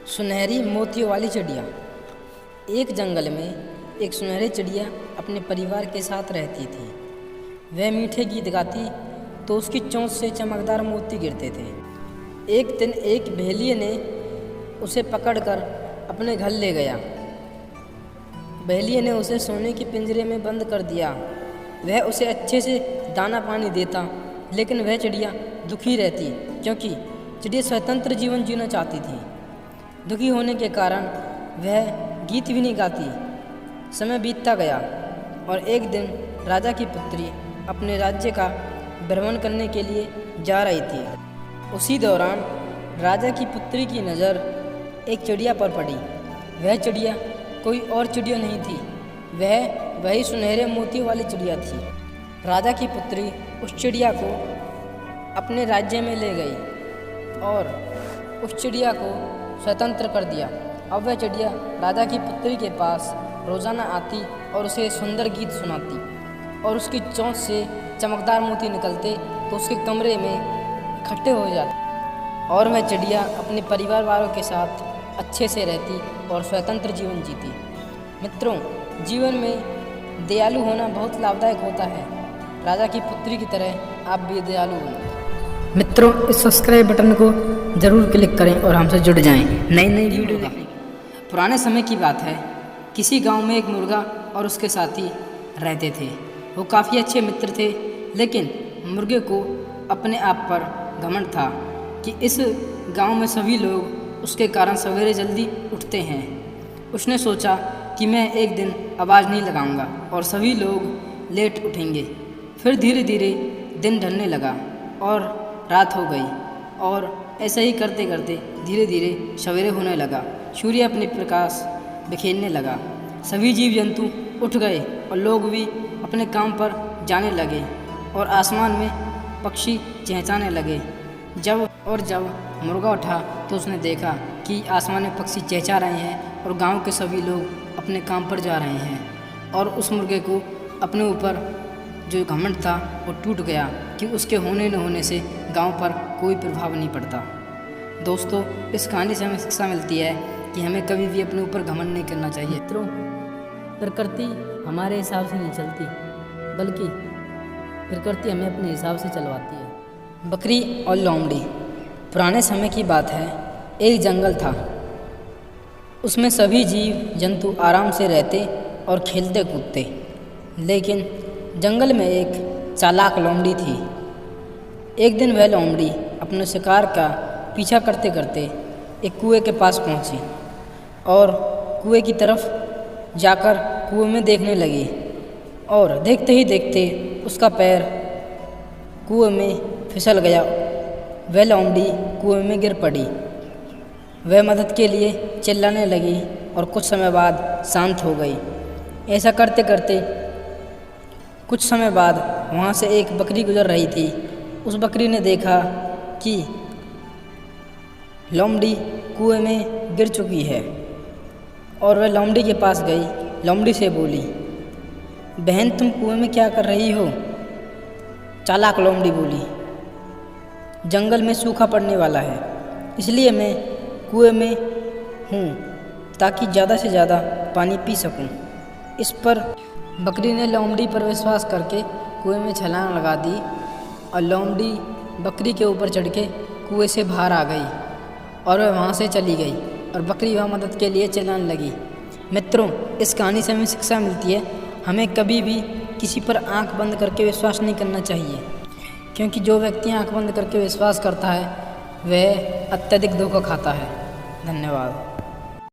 सुनहरी मोतियों वाली चिड़िया। एक जंगल में एक सुनहरी चिड़िया अपने परिवार के साथ रहती थी। वह मीठे गीत गाती तो उसकी चोंच से चमकदार मोती गिरते थे। एक दिन एक भेड़िए ने उसे पकड़कर अपने घर ले गया। भेड़िए ने उसे सोने के पिंजरे में बंद कर दिया। वह उसे अच्छे से दाना पानी देता, लेकिन वह चिड़िया दुखी रहती क्योंकि चिड़िया स्वतंत्र जीवन जीना चाहती थी। दुखी होने के कारण वह गीत भी नहीं गाती। समय बीतता गया और एक दिन राजा की पुत्री अपने राज्य का भ्रमण करने के लिए जा रही थी। उसी दौरान राजा की पुत्री की नज़र एक चिड़िया पर पड़ी। वह चिड़िया कोई और चिड़िया नहीं थी, वह वही सुनहरे मोतियों वाली चिड़िया थी। राजा की पुत्री उस चिड़िया को अपने राज्य में ले गई और उस चिड़िया को स्वतंत्र कर दिया। अब वह चिड़िया राजा की पुत्री के पास रोज़ाना आती और उसे सुंदर गीत सुनाती और उसकी चोंच से चमकदार मोती निकलते तो उसके कमरे में इकट्ठे हो जाते और वह चिड़िया अपने परिवार वालों के साथ अच्छे से रहती और स्वतंत्र जीवन जीती। मित्रों, जीवन में दयालु होना बहुत लाभदायक होता है। राजा की पुत्री की तरह आप भी दयालु बनो। मित्रों, इस सब्सक्राइब बटन को ज़रूर क्लिक करें और हमसे जुड़ जाएं नई नई वीडियो देखने। पुराने समय की बात है, किसी गांव में एक मुर्गा और उसके साथी रहते थे। वो काफ़ी अच्छे मित्र थे, लेकिन मुर्गे को अपने आप पर घमंड था कि इस गांव में सभी लोग उसके कारण सवेरे जल्दी उठते हैं। उसने सोचा कि मैं एक दिन आवाज़ नहीं लगाऊंगा और सभी लोग लेट उठेंगे। फिर धीरे धीरे दिन ढलने लगा और रात हो गई और ऐसा ही करते करते धीरे धीरे सवेरे होने लगा। सूर्य अपने प्रकाश बिखेरने लगा। सभी जीव जंतु उठ गए और लोग भी अपने काम पर जाने लगे और आसमान में पक्षी चहचहाने लगे। जब मुर्गा उठा तो उसने देखा कि आसमान में पक्षी चहचहा रहे हैं और गांव के सभी लोग अपने काम पर जा रहे हैं और उस मुर्गे को अपने ऊपर जो घमंड था वो टूट गया कि उसके होने न होने से गांव पर कोई प्रभाव नहीं पड़ता। दोस्तों, इस कहानी से हमें शिक्षा मिलती है कि हमें कभी भी अपने ऊपर घमंड नहीं करना चाहिए। मित्रों, प्रकृति हमारे हिसाब से नहीं चलती, बल्कि प्रकृति हमें अपने हिसाब से चलवाती है। बकरी और लोमड़ी। पुराने समय की बात है, एक जंगल था। उसमें सभी जीव जंतु आराम से रहते और खेलते कूदते, लेकिन जंगल में एक चालाक लोमड़ी थी। एक दिन वह लोमड़ी अपने शिकार का पीछा करते करते एक कुएं के पास पहुंची और कुएं की तरफ जाकर कुएं में देखने लगी और देखते ही देखते उसका पैर कुएं में फिसल गया। वह लोमड़ी कुएं में गिर पड़ी। वह मदद के लिए चिल्लाने लगी और कुछ समय बाद शांत हो गई। ऐसा करते करते कुछ समय बाद वहाँ से एक बकरी गुजर रही थी। उस बकरी ने देखा कि लोमड़ी कुएं में गिर चुकी है और वह लोमड़ी के पास गई। लोमड़ी से बोली, बहन, तुम कुएं में क्या कर रही हो? चालाक लोमड़ी बोली, जंगल में सूखा पड़ने वाला है, इसलिए मैं कुएं में हूँ ताकि ज़्यादा से ज़्यादा पानी पी सकूँ। इस पर बकरी ने लोमड़ी पर विश्वास करके कुएं में छलांग लगा दी और लोमड़ी बकरी के ऊपर चढ़ के कुएं से बाहर आ गई और वह वहाँ से चली गई और बकरी वहाँ मदद के लिए चिल्लाने लगी। मित्रों, इस कहानी से हमें शिक्षा मिलती है, हमें कभी भी किसी पर आंख बंद करके विश्वास नहीं करना चाहिए, क्योंकि जो व्यक्ति आंख बंद करके विश्वास करता है वह अत्यधिक धोखा खाता है। धन्यवाद।